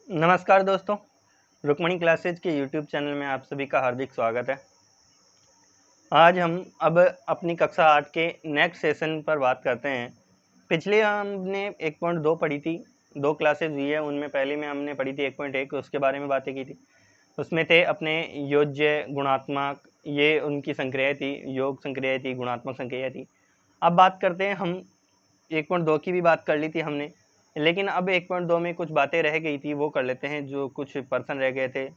नमस्कार दोस्तों, रुक्मणी क्लासेज के यूट्यूब चैनल में आप सभी का हार्दिक स्वागत है। आज हम अब अपनी कक्षा 8 के नेक्स्ट सेशन पर बात करते हैं। पिछले हमने 1.2 पढ़ी थी, 2 क्लासेज हुई है, उनमें पहली में हमने पढ़ी थी 1.1, उसके बारे में बातें की थी। उसमें थे अपने योज्य, गुणात्मक, ये उनकी संक्रियाएँ थी, योग संक्रियाएँ थी, गुणात्मक संक्रियाएँ थी। अब बात करते हैं, हम 1.2 की भी बात कर ली थी हमने, लेकिन अब 1.2 में कुछ बातें रह गई थी, वो कर लेते हैं। जो कुछ प्रश्न रह गए थे,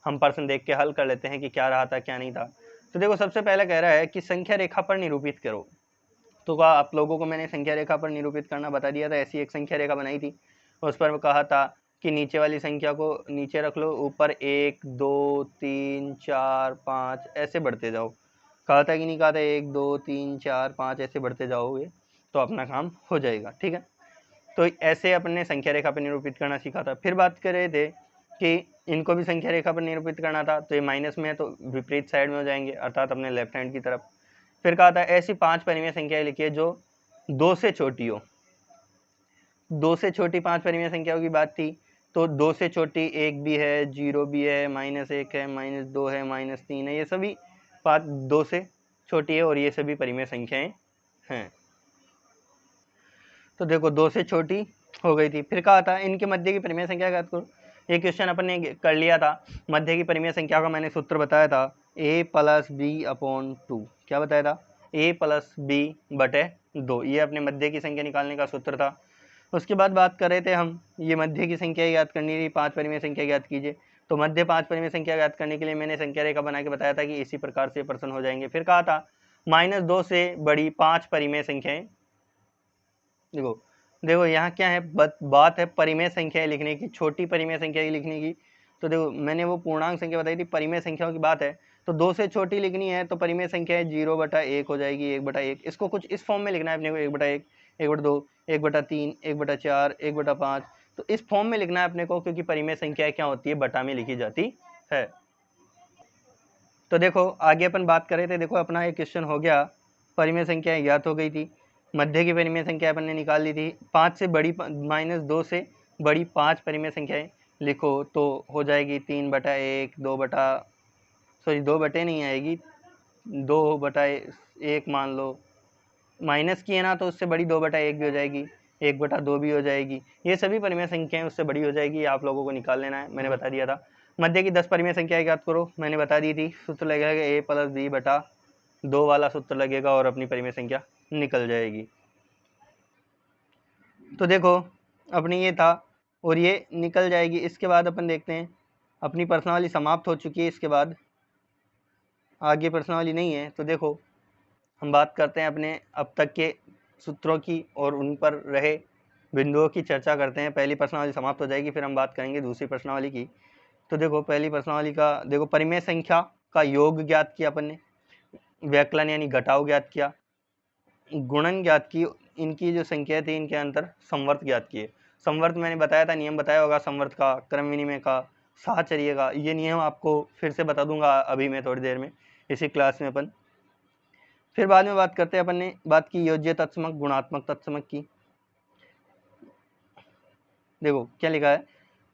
हम प्रश्न देख के हल कर लेते हैं कि क्या रहा था क्या नहीं था। तो देखो, सबसे पहले कह रहा है कि संख्या रेखा पर निरूपित करो। तो क्या आप लोगों को मैंने संख्या रेखा पर निरूपित करना बता दिया था। ऐसी एक संख्या रेखा बनाई थी, उस पर कहा था कि नीचे वाली संख्या को नीचे रख लो, ऊपर 1 2 3 4 5 ऐसे बढ़ते जाओ। कहा था कि नहीं कहा था? 1 2 3 4 5 ऐसे बढ़ते जाओगे तो अपना काम हो जाएगा। ठीक है, तो ऐसे अपने संख्या रेखा पर निरूपित करना सीखा था। फिर बात कर रहे थे कि इनको भी संख्या रेखा पर निरूपित करना था, तो ये माइनस में है तो विपरीत साइड में हो जाएंगे, अर्थात अपने लेफ्ट हैंड की तरफ। फिर कहा था ऐसी 5 परिमेय संख्याएं लिखिए जो 2 से छोटी हो। 2 से छोटी 5 परिमेय संख्याओं की बात थी, तो 2 से छोटी 1 भी है, 0 भी है, -1 है, -2 है, -3 है, ये सभी 2 से छोटी है और ये सभी परिमेय संख्याएं हैं। तो देखो, 2 से छोटी हो गई थी। फिर कहा था इनके मध्य की परिमेय संख्या ज्ञात करो। ये क्वेश्चन अपन ने कर लिया था। मध्य की परिमेय संख्या का मैंने सूत्र बताया था, a+b/2। क्या बताया था? a+b/2। ये अपने मध्य की संख्या निकालने का सूत्र था। उसके बाद बात कर रहे थे हम, ये मध्य की संख्या याद करनी थी, 5 परिमेय संख्या याद कीजिए। तो मध्य 5 परिमेय संख्या याद करने के लिए मैंने संख्या रेखा बना के बताया था कि इसी प्रकार से प्रश्न हो जाएंगे। फिर कहा था -2 से बड़ी 5 परिमेय संख्याएं। देखो देखो, यहाँ क्या है, बात है परिमेय संख्याएं लिखने की, छोटी परिमेय संख्या लिखने की। तो देखो, मैंने वो पूर्णांक संख्या बताई थी, परिमेय संख्याओं की बात है, तो 2 से छोटी लिखनी है तो परिमेय संख्या है 0/1 हो जाएगी, 1/1। इसको कुछ इस फॉर्म में लिखना है अपने को, 1/1, 1/2, 1/3, 1/4, 1/5। तो इस फॉर्म में लिखना है अपने को, क्योंकि परिमेय संख्या क्या होती है, बटा में लिखी जाती है। तो देखो, आगे अपन बात कर रहे थे। देखो, अपना एक क्वेश्चन हो गया, परिमेय संख्या ज्ञात हो गई थी, मध्य की परिमेय संख्या अपन ने निकाल ली थी। 5 से बड़ी -2 से बड़ी 5 परिमेय संख्याएं लिखो, तो हो जाएगी 3/1, 2 बटे नहीं आएगी, 2/1 मान लो। माइनस की है ना, तो उससे बड़ी 2/1 भी हो जाएगी, 1/2 भी हो जाएगी। ये सभी परिमेय संख्याएं उससे बड़ी हो जाएगी, आप लोगों को निकाल लेना है, मैंने बता दिया था। मध्य की 10 परिमेय संख्या याद करो, मैंने बता दी थी। सूत्र लगेगा a+b/2 वाला सूत्र लगेगा और अपनी परिमेय संख्या निकल जाएगी। तो देखो, अपनी ये था और ये निकल जाएगी। इसके बाद अपन देखते हैं, अपनी प्रश्नावली समाप्त हो चुकी है। इसके बाद आगे प्रश्नावली नहीं है। तो देखो, हम बात करते हैं अपने अब तक के सूत्रों की और उन पर रहे बिंदुओं की चर्चा करते हैं। पहली प्रश्नावली समाप्त हो जाएगी, फिर हम बात करेंगे दूसरी प्रश्नावली की। तो देखो, पहली प्रश्नावली का देखो, परिमेय संख्या का योग ज्ञात किया अपन ने, व्यकलन यानी घटाव ज्ञात किया, गुणन ज्ञात की, इनकी जो संख्या थी इनके अंतर संवर्त ज्ञात किए। संवर्त मैंने बताया था, नियम बताया होगा संवर्त का, क्रम विनिमय का, साहचर्य का। ये नियम आपको फिर से बता दूंगा अभी मैं थोड़ी देर में, इसी क्लास में अपन। फिर बाद में बात करते हैं, अपन ने बात की योज्य तत्समक, गुणात्मक तत्समक की। देखो क्या लिखा है,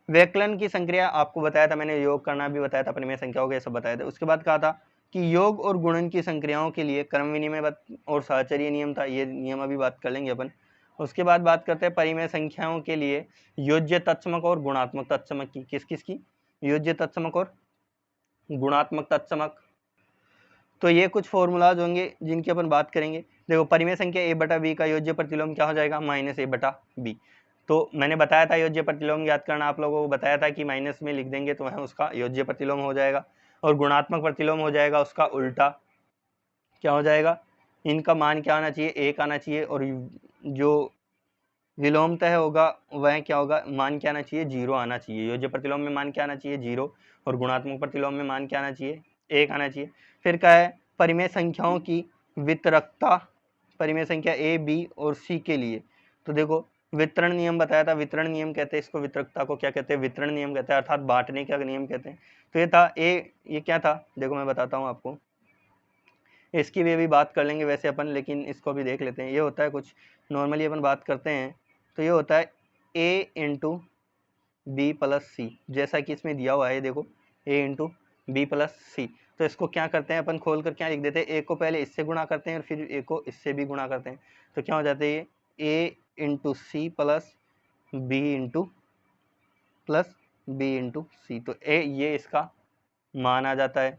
व्यकलन की संक्रिया आपको बताया था मैंने, योग करना भी बताया था, परिमेय संख्याओं के सब बताया था। उसके बाद कहा था कि योग और गुणन की संक्रियाओं के लिए क्रम विनिमय और साहचर्य नियम था, ये नियम अभी बात कर लेंगे अपन। उसके बाद बात करते हैं परिमेय संख्याओं के लिए योज्य तत्समक और गुणात्मक तत्समक की। किस किस की? योज्य तत्समक और गुणात्मक तत्समक। तो ये कुछ फॉर्मूलाज होंगे जिनकी अपन बात करेंगे। देखो, परिमेय संख्या a/b का योज्य प्रतिलोम क्या हो जाएगा? -a/b। तो मैंने बताया था योज्य प्रतिलोम याद करना, आप लोगों को बताया था कि माइनस में लिख देंगे तो वह उसका योज्य प्रतिलोम हो जाएगा, और गुणात्मक प्रतिलोम हो जाएगा उसका उल्टा। क्या हो जाएगा? इनका मान क्या आना चाहिए? 1 आना चाहिए, और जो विलोमतः होगा वह क्या होगा? मान क्या आना चाहिए? 0 आना चाहिए। योज्य प्रतिलोम में मान क्या आना चाहिए? 0। और गुणात्मक प्रतिलोम में मान क्या आना चाहिए? 1 आना चाहिए। फिर क्या है? परिमेय संख्याओं की वितरकता, परिमेय संख्या a, b और c के लिए। तो देखो, वितरण नियम बताया था, वितरण नियम कहते हैं इसको, वितरकता को क्या कहते हैं? वितरण नियम कहते हैं, अर्थात बांटने का नियम कहते हैं। तो ये था ये क्या था? देखो मैं बताता हूँ आपको, इसकी भी अभी बात कर लेंगे वैसे अपन, लेकिन इसको भी देख लेते हैं। ये होता है कुछ नॉर्मली अपन बात करते हैं, तो ये होता है a इंटू बी प्लस सी, जैसा कि इसमें दिया हुआ है देखो ए इंटू बी प्लस सी। तो इसको क्या करते हैं अपन खोल कर क्या लिख देते हैं, ए को पहले इससे गुणा करते हैं और फिर ए को इससे भी गुणा करते हैं। तो क्या हो जाता है ये A into C plus B into plus B into C. तो ए ये इसका मान आ जाता है,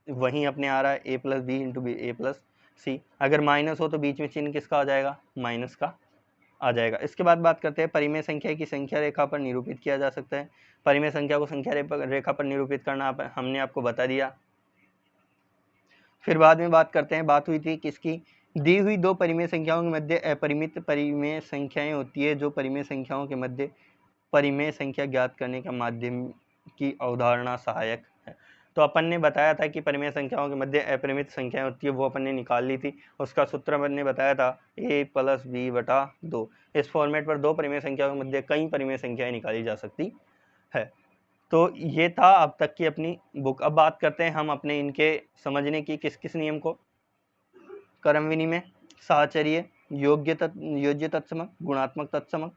वहीं अपने आ रहा है ए प्लस बी इंटू बी ए प्लस सी। अगर माइनस हो तो बीच में चिन्ह किसका आ जाएगा, माइनस का आ जाएगा। इसके बाद बात करते हैं परिमेय संख्या की संख्या रेखा पर निरूपित किया जा सकता है। परिमेय संख्या को संख्या रेखा पर निरूपित करना हमने आपको बता दिया। फिर बाद में बात करते हैं, बात हुई थी किसकी, दी हुई दो परिमेय संख्याओं के मध्य अपरिमित परिमेय संख्याएं होती है जो परिमेय संख्याओं के मध्य परिमेय संख्या ज्ञात करने का माध्यम की अवधारणा सहायक है। तो अपन ने बताया था कि परिमेय संख्याओं के मध्य अपरिमित संख्याएं होती है, वो अपन ने निकाल ली थी। उसका सूत्र अपन ने बताया था a प्लस बी बटा 2। इस फॉर्मेट पर दो परिमेय संख्याओं के मध्य कई परिमेय संख्याएं निकाली जा सकती है। तो ये था अब तक की अपनी बुक। अब बात करते हैं हम अपने इनके समझने की, किस किस नियम को, क्रम विनिमय, साहचर्य, योज्य तत्समक, गुणात्मक तत्समक,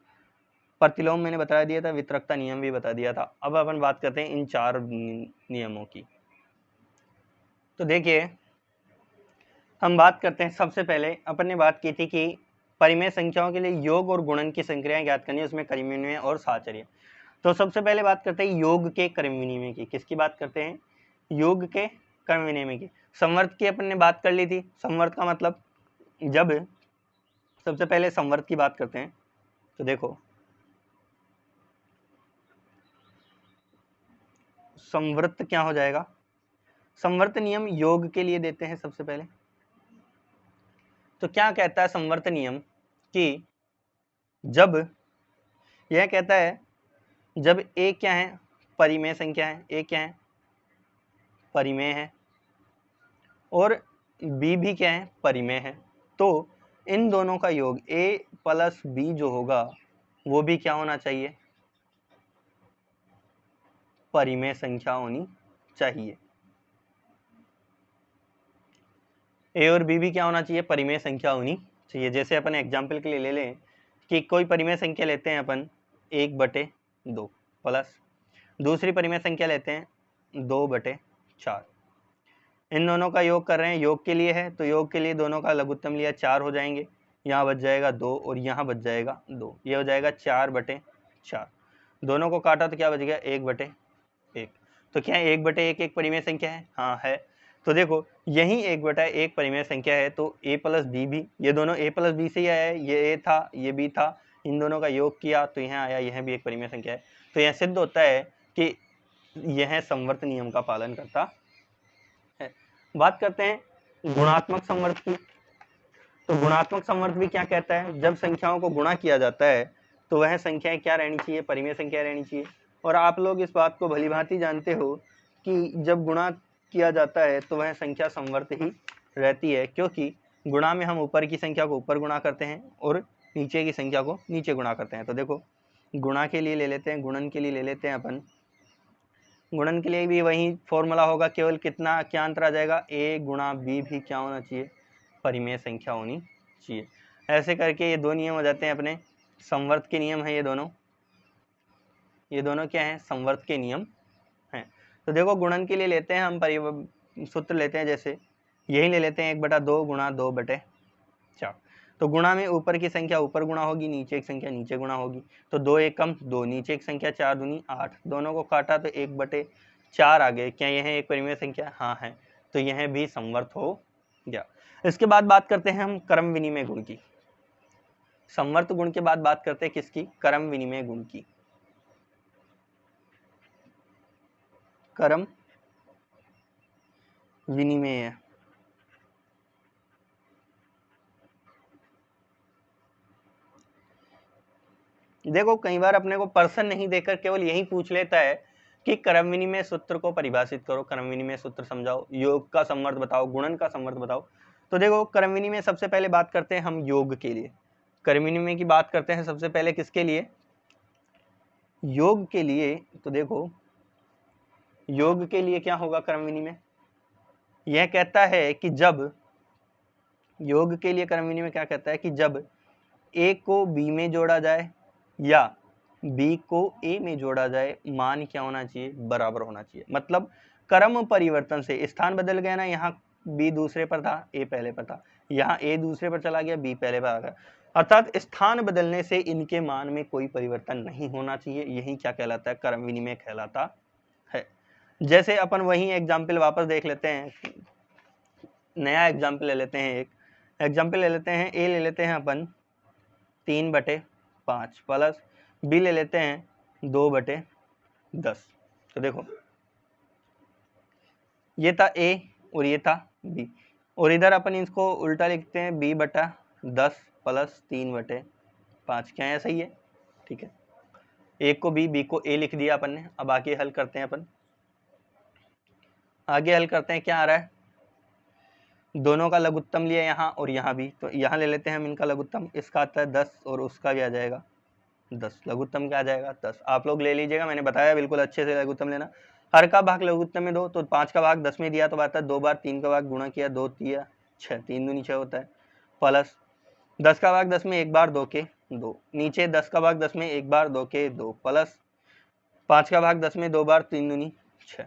प्रतिलोम मैंने बता दिया था, वितरकता नियम भी बता दिया था। अब अपन बात करते हैं इन चार नियमों की। तो देखिए हम बात करते हैं, सबसे पहले अपन ने बात की थी कि परिमेय संख्याओं के लिए योग और गुणन की संक्रियाएं ज्ञात करनी है, उसमें क्रम विनिमय और साहचर्य। तो सबसे पहले बात करते हैं योग के क्रम विनिमय की। किसकी बात करते हैं, योग के क्रम विनिमय की। संवर्त की अपन ने बात कर ली थी। संवर्त का मतलब, जब सबसे पहले संवर्त की बात करते हैं तो देखो संवृत्त क्या हो जाएगा, संवर्त नियम योग के लिए देते हैं सबसे पहले। तो क्या कहता है संवर्त नियम कि जब, यह कहता है जब ए क्या है, परिमेय संख्या है, ए क्या है, परिमेय है, और बी भी क्या है, परिमेय है, तो इन दोनों का योग a प्लस बी जो होगा वो भी क्या होना चाहिए, परिमेय संख्या होनी चाहिए। ए और बी भी क्या होना चाहिए, परिमेय संख्या होनी चाहिए। जैसे अपन एग्जाम्पल के लिए ले लें कि कोई परिमेय संख्या लेते हैं अपन 1/2 प्लस दूसरी परिमेय संख्या लेते हैं 2/4। इन दोनों का योग कर रहे हैं, योग के लिए है तो योग के लिए दोनों का लघुत्तम लिया 4 हो जाएंगे, यहाँ बच जाएगा 2 और यहाँ बच जाएगा 2, ये हो जाएगा 4/4। दोनों को काटा तो क्या बच गया, 1/1। तो क्या 1/1 एक परिमेय संख्या है, हाँ है। तो देखो यही 1/1 परिमेय संख्या है, तो a प्लस बी भी, ये दोनों a प्लस बी से ही आया है, ये a था ये b था, इन दोनों का योग किया तो यहाँ आया, यह भी एक परिमेय संख्या है। तो यह सिद्ध होता है कि यह संवर्त नियम का पालन करता है। बात करते हैं गुणात्मक संवर्त की। तो गुणात्मक संवर्त भी क्या कहता है, जब संख्याओं को गुणा किया जाता है तो वह संख्याएं क्या रहनी चाहिए, परिमेय संख्या रहनी चाहिए। और आप लोग इस बात को भलीभांति जानते हो कि जब गुणा किया जाता है तो वह संख्या संवर्त ही रहती है, क्योंकि गुणा में हम ऊपर की संख्या को ऊपर गुणा करते हैं और नीचे की संख्या को नीचे गुणा करते हैं। तो देखो गुणा के लिए ले लेते हैं, गुणन के लिए ले लेते हैं अपन। गुणन के लिए भी वही फॉर्मूला होगा, केवल कितना क्या अंतर आ जाएगा, a गुणा b भी क्या होना चाहिए, परिमेय संख्या होनी चाहिए। ऐसे करके ये दो नियम हो जाते हैं अपने संवर्त के नियम है, ये दोनों क्या हैं, संवर्त के नियम हैं। तो देखो गुणन के लिए लेते हैं हम सूत्र लेते हैं, जैसे यही ले लेते हैं 1/2 गुणा 2/4। तो गुणा में ऊपर की संख्या ऊपर गुणा होगी, नीचे की संख्या नीचे गुणा होगी। तो 2 1 कम 2, नीचे की संख्या 4 दूनी 8, दोनों को काटा तो 1/4 आ गए। क्या यह एक परिमेय संख्या, हाँ है, तो यह भी संवर्त हो गया। इसके बाद बात करते हैं हम क्रम विनिमय गुण की। संवर्त गुण के बाद बात करते हैं किसकी, क्रम विनिमय गुण की। क्रम विनिमय, देखो कई बार अपने को पर्सन नहीं देकर केवल यही पूछ लेता है कि क्रम विनिमय सूत्र को परिभाषित करो, क्रम विनिमय सूत्र समझाओ, योग का संवर्त बताओ, गुणन का संवर्त बताओ। तो देखो क्रम विनिमय सबसे पहले बात करते हैं हम योग के लिए। क्रम विनिमय की बात करते हैं सबसे पहले किसके लिए, योग के लिए। तो देखो योग के लिए क्या होगा क्रम विनिमय, यह कहता है कि जब, योग के लिए क्रम विनिमय क्या कहता है कि जब a को b में जोड़ा जाए या बी को ए में जोड़ा जाए, मान क्या होना चाहिए, बराबर होना चाहिए। मतलब क्रम परिवर्तन से स्थान बदल गया ना, यहाँ बी दूसरे पर था, ए पहले पर था, यहाँ ए दूसरे पर चला गया, बी पहले पर आ गया, अर्थात स्थान बदलने से इनके मान में कोई परिवर्तन नहीं होना चाहिए। यही क्या कहलाता है, क्रम विनिमय कहलाता है। जैसे अपन वही एग्जाम्पल वापस देख लेते हैं, नया एग्जाम्पल ले लेते हैं, एक एग्जाम्पल ले लेते हैं, ए ले लेते हैं अपन 3/5 प्लस बी ले लेते हैं 2/10। तो देखो ये था ए और ये था बी, और इधर अपन इसको उल्टा लिखते हैं b/10 प्लस 3/5। क्या है, सही है, ठीक है। ए को बी को ए लिख दिया अपन ने। अब आगे हल करते हैं अपन, आगे हल करते हैं, क्या आ रहा है, दोनों का लघुत्तम लिया यहाँ और यहाँ भी, तो यहाँ ले लेते हैं हम इनका लघुत्तम, इसका आता है 10 और उसका भी आ जाएगा 10। लघुत्तम क्या आ जाएगा, 10। आप लोग ले लीजिएगा, मैंने बताया बिल्कुल अच्छे से लघुत्तम लेना। हर का भाग लघुत्तम में दो, तो 5 का भाग 10 में दिया तो आता है 2 बार 3 का भाग गुणा किया, 2 दिया 6, 3 दूनी 6 होता है, प्लस 10 का भाग 10 में एक बार 2 के 2, नीचे 10 का भाग 10 में एक बार 2 के 2, प्लस 5 का भाग 10 में 2 बार 3 दूनी 6,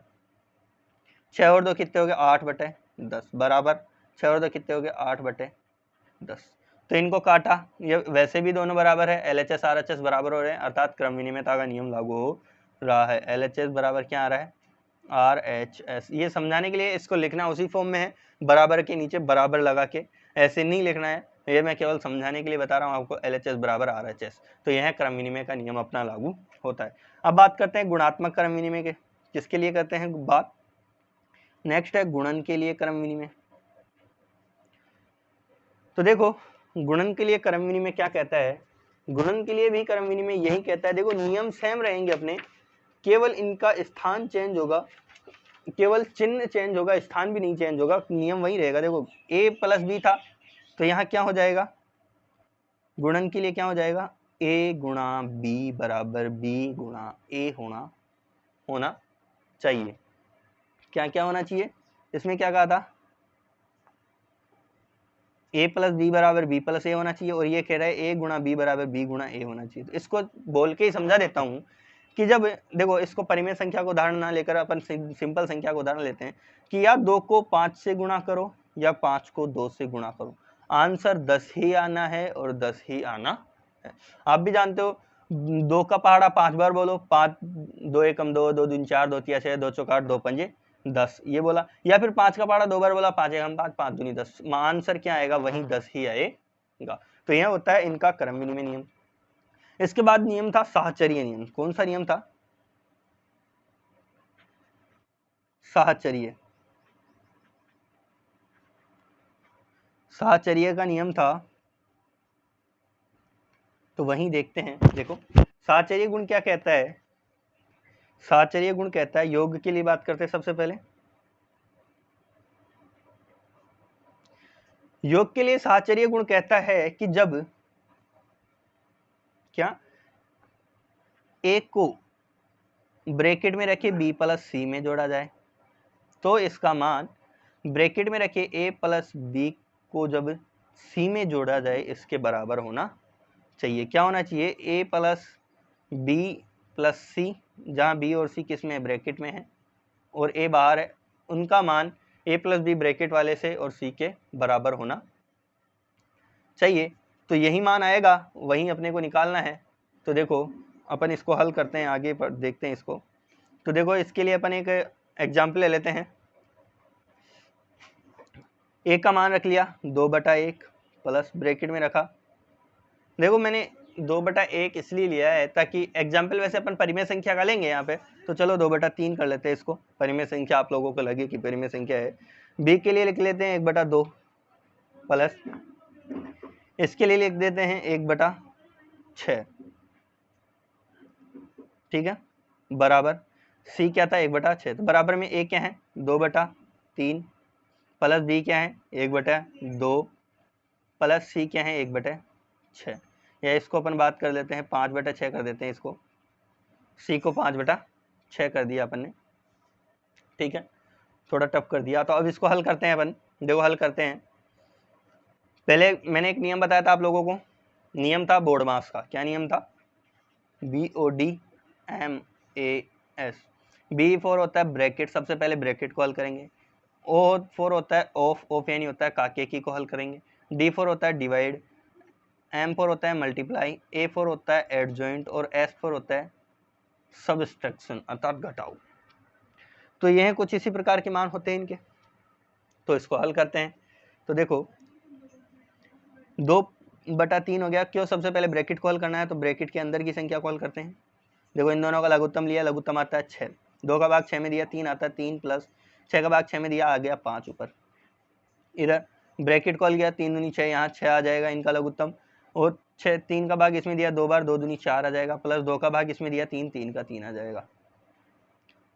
6 और 2 कितने हो गए, 8/10 बराबर 6 और 2 कितने हो गए, 8/10। तो इनको काटा, ये वैसे भी दोनों बराबर है, LHS RHS बराबर हो रहे हैं, अर्थात क्रम विनिमयता का नियम लागू हो रहा है। LHS बराबर क्या आ रहा है, RHS। ये समझाने के लिए इसको लिखना उसी फॉर्म में है, बराबर के नीचे बराबर लगा के, ऐसे नहीं लिखना है, ये मैं केवल समझाने के लिए बता रहा हूँ आपको। LHS बराबर RHS, तो यह क्रम विनिमय का नियम अपना लागू होता है। अब बात करते हैं गुणात्मक क्रम विनिमय के, किसके लिए करते हैं बात, नेक्स्ट है गुणन के लिए क्रम विनिमय। तो देखो गुणन के लिए क्रम विनिमय क्या कहता है, गुणन के लिए भी क्रम विनिमय यही कहता है, देखो नियम सेम रहेंगे अपने, केवल इनका स्थान चेंज होगा, केवल चिन्ह चेंज होगा, स्थान भी नहीं चेंज होगा, नियम वही रहेगा। देखो a प्लस बी था, तो यहाँ क्या हो जाएगा, गुणन के लिए क्या हो जाएगा, a गुणा बी बराबर b गुणा a होना चाहिए। क्या क्या होना चाहिए, इसमें क्या कहा था, a प्लस बी बराबर b प्लस ए होना चाहिए, और ये कह रहा है a गुणा बी बराबर b गुणा ए होना चाहिए। तो इसको बोल के ही समझा देता हूँ कि जब देखो इसको परिमेय संख्या को उदाहरण ना लेकर अपन सिंपल संख्या को उदाहरण लेते हैं कि या 2 को 5 से गुणा करो या 5 को 2 से गुणा करो, आंसर 10 ही आना है और 10 ही आना है। आप भी जानते हो 2 का पहाड़ा 5 बार बोलो, 5 2 एकम 2 2 दूनी 4 2 तिया 6 2 चौक 8 2 पंजे 10 ये बोला, या फिर 5 का पहाड़ा 2 बार बोला, 5 एकम 5 5 दूनी 10, आंसर क्या आएगा, वही 10 ही आएगा। तो यह होता है इनका क्रम विनिमय नियम। इसके बाद नियम था साहचर्य नियम। कौन सा नियम था, साहचर्य। साहचर्य का नियम था, तो वहीं देखते हैं। देखो साहचर्य गुण क्या कहता है, साहचर्य गुण कहता है, योग के लिए बात करते हैं सबसे पहले। योग के लिए साहचर्य गुण कहता है कि जब क्या एक को ब्रैकेट में रखे b प्लस सी में जोड़ा जाए, तो इसका मान ब्रैकेट में रखे a प्लस बी को जब c में जोड़ा जाए इसके बराबर होना चाहिए। क्या होना चाहिए, a प्लस बी प्लस सी, जहाँ b और c किस में है, ब्रैकेट में है, और a बाहर है, उनका मान a प्लस बी ब्रैकेट वाले से और c के बराबर होना चाहिए। तो यही मान आएगा, वही अपने को निकालना है। तो देखो अपन इसको हल करते हैं, आगे पर देखते हैं इसको। तो देखो इसके लिए अपन एक एग्जाम्पल ले लेते हैं। a का मान रख लिया 2/1 प्लस ब्रैकेट में रखा। देखो मैंने 2/1 इसलिए लिया है ताकि एग्जाम्पल, वैसे अपन परिमेय संख्या का लेंगे यहाँ पे, तो चलो 2/3 कर लेते हैं इसको, परिमेय संख्या आप लोगों को लगे कि परिमेय संख्या है। b के लिए लिख लेते हैं 1/2 प्लस इसके लिए लिख देते हैं 1/6, ठीक है, बराबर c क्या था 1/6, तो बराबर में a क्या है 2/3 प्लस b क्या है 1/2 प्लस c क्या है 1/6, या इसको अपन बात कर लेते हैं 5/6 कर देते हैं इसको, c को 5/6 कर दिया अपन ने, ठीक है, थोड़ा टफ कर दिया। तो अब इसको हल करते हैं अपन। देखो हल करते हैं, पहले मैंने एक नियम बताया था आप लोगों को, नियम था बोर्ड मास का। क्या नियम था, BODMAS। B फॉर होता है ब्रैकेट, सबसे पहले ब्रैकेट को हल करेंगे। O फॉर होता है ऑफ यानी होता है काके की को हल करेंगे। D फॉर होता है डिवाइड, M फॉर होता है मल्टीप्लाई, A फॉर होता है एडजॉइंट और S फॉर होता है सबट्रैक्शन अर्थात घटाओ। तो ये कुछ इसी प्रकार के मान होते हैं इनके। तो इसको हल करते हैं। तो देखो 2/3 हो गया। क्यों? सबसे पहले ब्रैकेट को हल करना है तो ब्रैकेट के अंदर की संख्या को हल करते हैं। देखो इन दोनों का लघुत्तम लिया, लघुत्तम आता है 6, 2 का भाग 6 में दिया 3 आता है, 3 प्लस 6 का भाग 6 में दिया आ गया 5 ऊपर। इधर ब्रैकेट को हल किया, 3 दूनी 6, यहाँ 6 आ जाएगा इनका लघुत्तम, और 6 3 का भाग इसमें दिया 2 बार, 2 दूनी 4 आ जाएगा, प्लस 2 का भाग इसमें दिया 3, 3 का 3 आ जाएगा,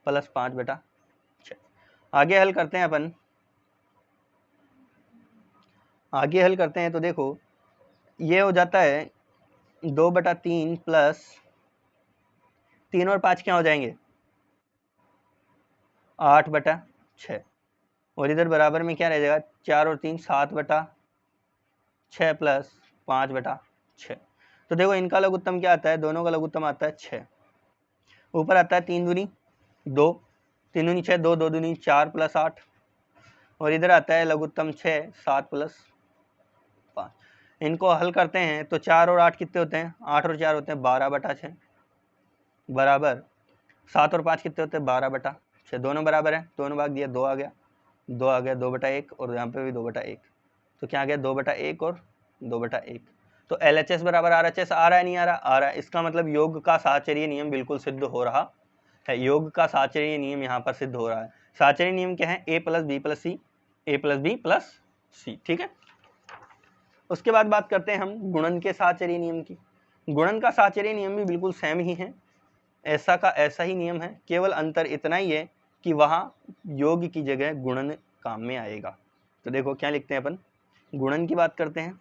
प्लस 5/6। आगे हल करते हैं अपन, आगे हल करते हैं तो देखो ये हो जाता है 2/3 प्लस 3 और 5 क्या हो जाएंगे 8/6, और इधर बराबर में क्या रह जाएगा 4 और 3 7/6 प्लस 5/6। तो देखो इनका लघुत्तम क्या आता है, दोनों का लघुत्तम आता है 6। ऊपर आता है 3 दूनी 2, 3 दूनी 6, 2 2 दूनी 4 प्लस 8, और इधर आता है लघुत्तम 6 7 प्लस 5। इनको हल करते हैं तो 4 और 8 कितने होते हैं, 8 और 4 होते हैं 12/6 बराबर 7 और 5 कितने होते हैं 12/6। दोनों बराबर है, दोनों भाग दिया 2 आ गया, 2 आ गया 2/1, और यहाँ पे भी 2/1। तो क्या आ गया 2/1 और 2/1। तो LHS बराबर RHS आ रहा है, नहीं आ रहा, आ रहा है। इसका मतलब योग का साहचर्य नियम बिल्कुल सिद्ध हो रहा है। योग का साहचर्य नियम यहाँ पर सिद्ध हो रहा है। साहचर्य नियम क्या है, A + B + C, A + B + C, ठीक है। उसके बाद बात करते हैं हम गुणन के साहचर्य नियम की। गुणन का साहचर्य नियम भी बिल्कुल सेम ही है, ऐसा का ऐसा ही नियम है, केवल अंतर इतना ही है कि वहाँ योग की जगह गुणन काम में आएगा। तो देखो क्या लिखते हैं अपन, गुणन की बात करते हैं,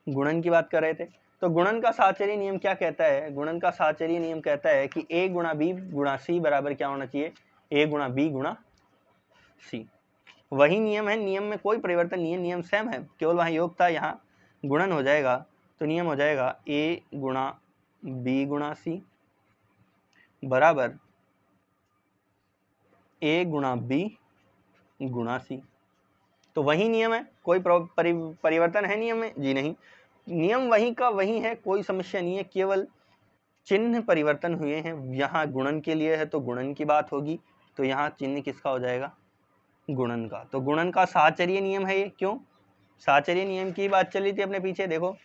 गुणन की बात कर रहे थे। तो गुणन का साहचर्य नियम क्या कहता है, गुणन का साहचर्य नियम कहता है कि A × B × C बराबर क्या होना चाहिए, A × B × C। वही नियम है, नियम में कोई परिवर्तन नहीं है, नियम सेम है, केवल वहाँ योग था, यहाँ गुणन हो जाएगा। तो नियम हो जाएगा A × B × C बराबर A × B × C। तो वही नियम है, कोई परिवर्तन है नियम में जी नहीं, नियम वही का वही है, कोई समस्या नहीं है, केवल चिन्ह परिवर्तन हुए हैं। यहाँ गुणन के लिए है तो गुणन की बात होगी, तो यहाँ चिन्ह किसका हो जाएगा गुणन का। तो गुणन का साहचर्य नियम है ये। क्यों? साहचर्य नियम की बात चली थी अपने पीछे, देखो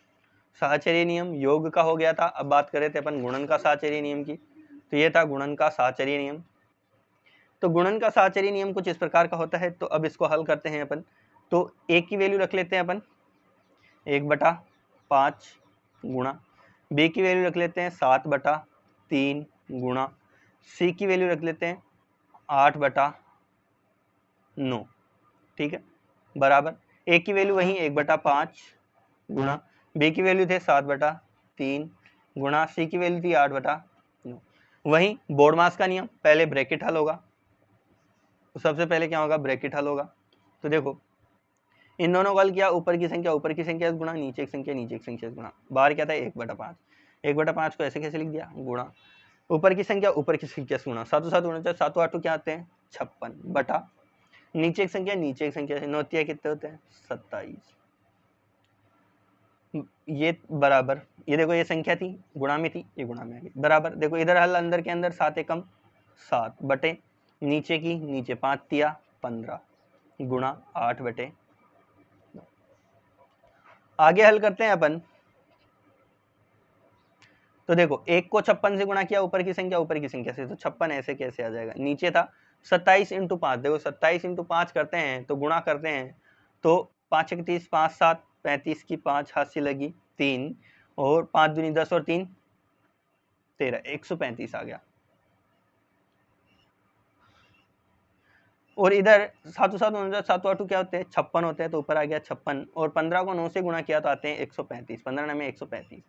साहचर्य नियम योग का हो गया था, अब बात कर रहे थे अपन गुणन का साहचर्य नियम की, तो ये था गुणन का साहचर्य नियम। तो गुणन का साहचर्य नियम कुछ इस प्रकार का होता है। तो अब इसको हल करते हैं अपन। तो A की वैल्यू रख लेते हैं अपन 1/5 गुणा, B की वैल्यू रख लेते हैं 7/3 गुणा, C की वैल्यू रख लेते हैं 8/9, ठीक है, बराबर A की वैल्यू वही 1/5 गुणा, B की वैल्यू थे 7/3 गुणा, C की वैल्यू थी 8/9। वही बोर्डमास का नियम, पहले ब्रैकेट हल होगा, तो सबसे पहले क्या होगा ब्रैकेट हल होगा। तो देखो इन दोनों को हल किया, ऊपर की संख्या गुणा, नीचे की संख्या गुणा, बाहर क्या था 1/5, 1/5 को ऐसे कैसे लिख दिया गुणा, ऊपर की संख्या से गुणा, 7 7 49, 7 8 क्या आते हैं 56 बटा नीचे की संख्या से 9 कितने होते हैं 27। ये बराबर, ये देखो ये संख्या थी गुणा में थी, ये गुणा में आ गई, बराबर देखो इधर हल अंदर के अंदर 7 एकम 7 बटे नीचे 5 तिया 15 गुणा 8/9। आगे हल करते हैं अपन। तो देखो 1 को 56 से गुणा किया, ऊपर की संख्या से, तो 56 ऐसे कैसे आ जाएगा, नीचे था 27 × 5, देखो 27 × 5 करते हैं तो गुणा करते हैं तो 5 × 30 5 7 35 की 5 हाथ से लगी 3, और 5 दूनी 10 और 3 13, 135 आ गया। और इधर 7 7 49 7 8 क्या होते हैं 56 होते हैं, तो ऊपर आ गया 56, और 15 को 9 से गुणा किया तो आते हैं 135, 15 में 135।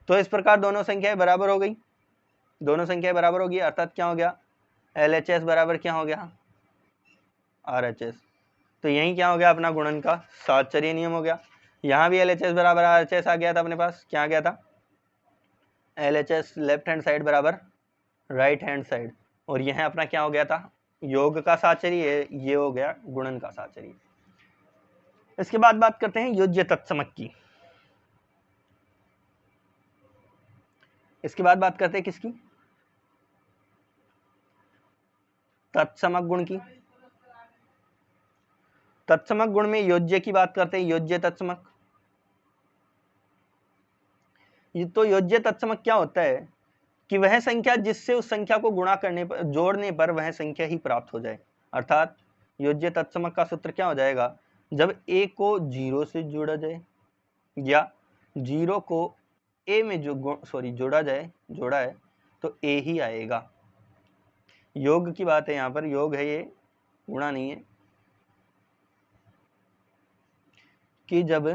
तो इस प्रकार दोनों संख्याएं बराबर हो गई, दोनों संख्याएं बराबर होगी, अर्थात क्या हो गया LHS बराबर क्या हो गया RHS। तो यही क्या हो गया अपना गुणन का साहचर्य नियम हो गया। यहाँ भी LHS बराबर RHS आ गया था अपने पास, क्या आ गया था, LHS लेफ्ट हैंड साइड बराबर राइट हैंड साइड, और यह अपना क्या हो गया था, योग का साचर्य, ये हो गया गुणन का साचर्य। इसके बाद बात करते हैं योज्य तत्समक की। इसके बाद बात करते हैं किसकी, तत्समक गुण की। तत्समक गुण में योज्य की बात करते हैं, योज्य तत्समक। तो योज्य तत्समक क्या होता है कि वह संख्या जिससे उस संख्या को गुणा करने पर, जोड़ने पर वह संख्या ही प्राप्त हो जाए। अर्थात योज्य तत्समक का सूत्र क्या हो जाएगा, जब a को 0 से जोड़ा जाए या 0 को a में जोड़ा है तो a ही आएगा। योग की बात है, यहाँ पर योग है, ये गुणा नहीं है, कि जब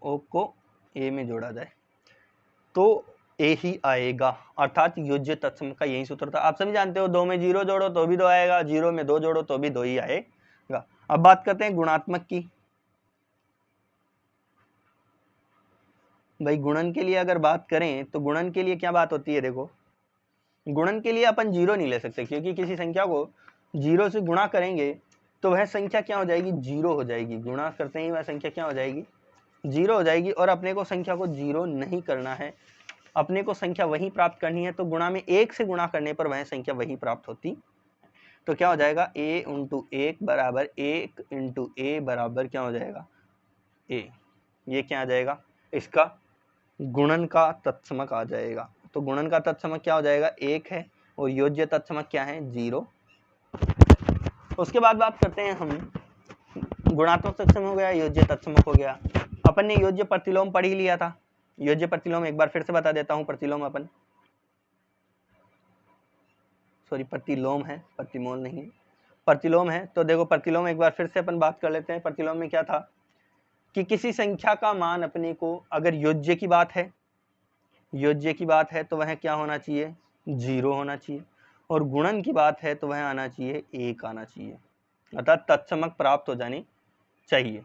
o को a में जोड़ा जाए तो a ही आएगा। अर्थात योज्य तत्समक का यही सूत्र था। आप सभी जानते हो 2 में 0 जोड़ो तो भी 2 आएगा, 0 में 2 जोड़ो तो भी 2 ही आएगा। अब बात करते हैं गुणात्मक की। भाई गुणन के लिए अगर बात करें तो गुणन के लिए क्या बात होती है, देखो गुणन के लिए अपन 0 नहीं ले सकते, क्योंकि किसी संख्या को 0 से गुणा करेंगे तो वह संख्या क्या हो जाएगी, 0 हो जाएगी। गुणा करते ही वह संख्या क्या हो जाएगी, 0 हो जाएगी। और अपने को संख्या को 0 नहीं करना है, अपने को संख्या वही प्राप्त करनी है, तो गुणा में 1 से गुणा करने पर वह संख्या वही प्राप्त होती। तो क्या हो जाएगा, a × 1 बराबर 1 × a बराबर क्या हो जाएगा, a। ये क्या आ जाएगा, इसका गुणन का तत्समक आ जाएगा। तो गुणन का तत्समक क्या हो जाएगा, 1 है, और योज्य तत्समक क्या है, 0। उसके बाद बात करते हैं हम, गुणात्मक तत्समक हो गया, योज्य तत्समक हो गया। अपन ने योज्य प्रतिलोम पढ़ ही लिया था। योज्य प्रतिलोम एक बार फिर से बता देता हूं। प्रतिलोम प्रतिलोम है, प्रतिमोल नहीं है, प्रतिलोम है। तो देखो प्रतिलोम एक बार फिर से अपन बात कर लेते हैं। प्रतिलोम में क्या था कि किसी संख्या का मान अपने को, अगर योज्य की बात है तो वह क्या होना चाहिए, 0 होना चाहिए, और गुणन की बात है तो वह आना चाहिए 1 आना चाहिए, अर्थात तत्समक प्राप्त हो जानी चाहिए।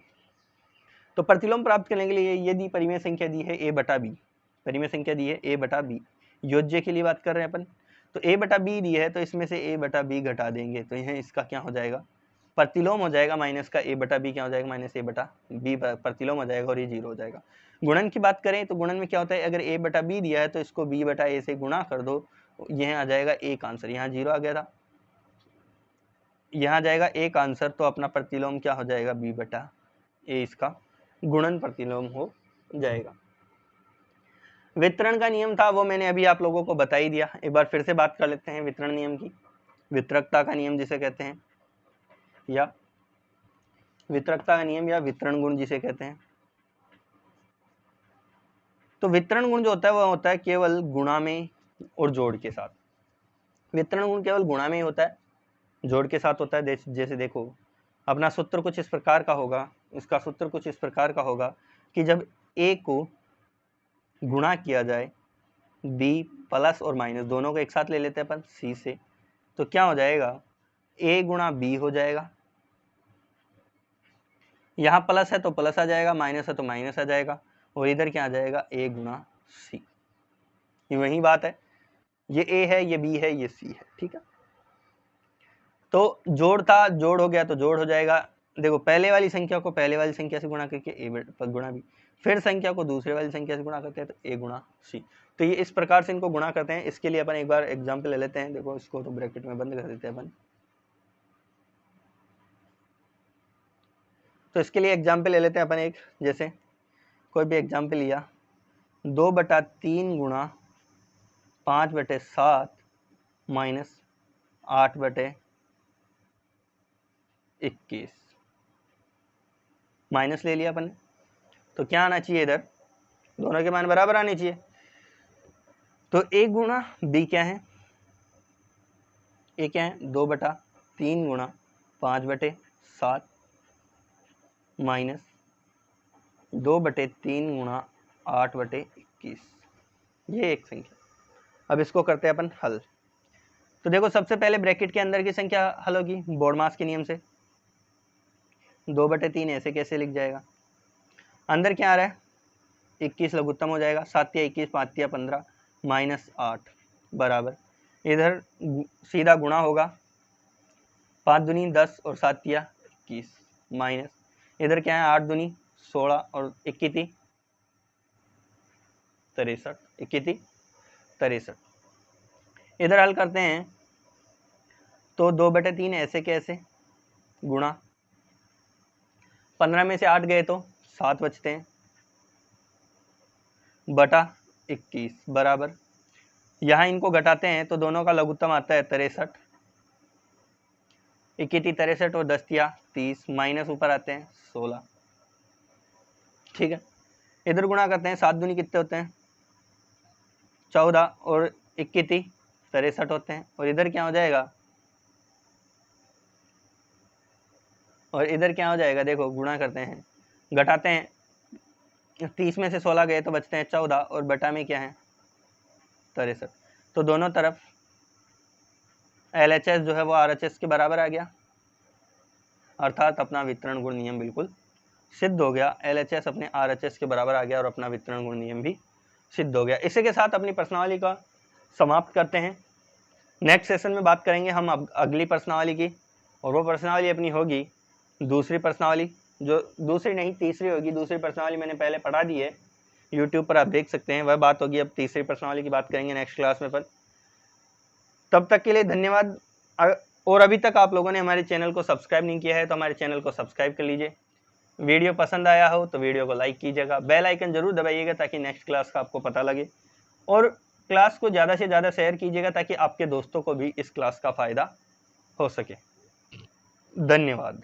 तो प्रतिलोम प्राप्त करने के लिए यदि परिमेय संख्या दी है a बटा b, परिमेय संख्या दी है a बटा b, योज्य के लिए बात कर रहे हैं अपन, तो a बटा b दी है तो इसमें से a बटा b घटा देंगे तो यह इसका क्या हो जाएगा, प्रतिलोम हो जाएगा, माइनस का a बटा b क्या हो जाएगा, माइनस a बटा b प्रतिलोम हो जाएगा और ये 0 हो जाएगा। गुणन की बात करें तो गुणन में क्या होता है, अगर a बटा b दिया है तो इसको b बटा a से गुणा कर दो, यह आ जाएगा एक आंसर। यहाँ 0 आ गया था, यहाँ जाएगा एक आंसर, तो अपना प्रतिलोम क्या हो जाएगा, b बटा a, इसका गुणन प्रतिलोम हो जाएगा। वितरण का नियम था वो मैंने अभी आप लोगों को बता ही दिया, एक बार फिर से बात कर लेते हैं वितरण नियम की। वितरकता का नियम जिसे कहते हैं, या वितरकता का नियम, या वितरण गुण जिसे कहते हैं। तो वितरण गुण जो होता है वह होता है केवल गुणा में और जोड़ के साथ। वितरण गुण केवल गुणा में ही होता है, जोड़ के साथ होता है। जैसे देखो अपना सूत्र कुछ इस प्रकार का होगा, इसका सूत्र कुछ इस प्रकार का होगा कि जब a को गुणा किया जाए b प्लस और माइनस दोनों को एक साथ ले लेते हैं अपन c से, तो क्या हो जाएगा, a गुणा b हो जाएगा। यहाँ प्लस है तो प्लस आ जाएगा, माइनस है तो माइनस आ जाएगा, और इधर क्या आ जाएगा, a गुणा c। ये वही बात है, ये a है, ये b है, ये c है, ठीक है। तो जोड़ था, जोड़ हो गया तो जोड़ हो जाएगा। देखो पहले वाली संख्या को पहले वाली संख्या से गुणा करके a गुणा b, फिर संख्या को दूसरे वाली संख्या से गुणा करते हैं तो a गुणा c। तो ये इस प्रकार से इनको गुणा करते हैं। इसके लिए अपन एक बार एग्जाम्पल ले लेते हैं। देखो इसको तो ब्रैकेट में बंद कर देते हैं अपन। तो इसके लिए एग्जाम्पल ले लेते हैं अपन एक, जैसे कोई भी एग्जाम्पल लिया, 2/3 गुणा 5/7 माइनस 8/21, माइनस ले लिया अपन ने, तो क्या आना चाहिए, इधर दोनों के मान बराबर आने चाहिए। तो a गुणा b क्या है, a क्या है, 2/3 गुणा 5/7 माइनस 2/3 गुणा 8/21, ये एक संख्या। अब इसको करते हैं अपन हल। तो देखो सबसे पहले ब्रैकेट के अंदर की संख्या हल होगी बोर्डमास के नियम से। 2/3 ऐसे कैसे लिख जाएगा, अंदर क्या आ रहा है 21 लघुत्तम हो जाएगा, 7 या 21 5 या 15 -8 बराबर, इधर सीधा गुणा होगा, 5 दूनी 10 और 7 या 21 माइनस, इधर क्या है 8 दूनी 16 और 21 63, 21 63। इधर हल करते हैं तो 2/3 ऐसे कैसे गुणा, 15 में से 8 गए तो 7 बचते हैं, बटा 21 बराबर, यहाँ इनको घटाते हैं तो दोनों का लघुत्तम आता है 63, 21 63 और 10 या 30 माइनस ऊपर आते हैं 16। ठीक है, इधर गुणा करते हैं, 7 दूनी कितने होते हैं 14 और 21 63 होते हैं, और इधर क्या हो जाएगा, और इधर क्या हो जाएगा, देखो गुणा करते हैं घटाते हैं, 30 में से 16 गए तो बचते हैं 14 और बटा में क्या है 63, तो दोनों तरफ LHS जो है वो RHS के बराबर आ गया, अर्थात अपना वितरण गुण नियम बिल्कुल सिद्ध हो गया, LHS अपने RHS के बराबर आ गया और अपना वितरण गुण नियम भी सिद्ध हो गया। इसी के साथ अपनी प्रश्नावली का समाप्त करते हैं। नेक्स्ट सेशन में बात करेंगे हम अगली प्रश्नावली की, और वो प्रश्नावली अपनी होगी दूसरी प्रश्नावली, जो दूसरी नहीं तीसरी होगी। दूसरी प्रश्नावली मैंने पहले पढ़ा दी है, यूट्यूब पर आप देख सकते हैं, वह बात होगी। अब तीसरी प्रश्नावली की बात करेंगे नेक्स्ट क्लास में। पर तब तक के लिए धन्यवाद। और अभी तक आप लोगों ने हमारे चैनल को सब्सक्राइब नहीं किया है तो हमारे चैनल को सब्सक्राइब कर लीजिए। वीडियो पसंद आया हो तो वीडियो को लाइक कीजिएगा, बेल आइकन जरूर दबाइएगा ताकि नेक्स्ट क्लास का आपको पता लगे, और क्लास को ज़्यादा से ज़्यादा शेयर कीजिएगा ताकि आपके दोस्तों को भी इस क्लास का फ़ायदा हो सके। धन्यवाद।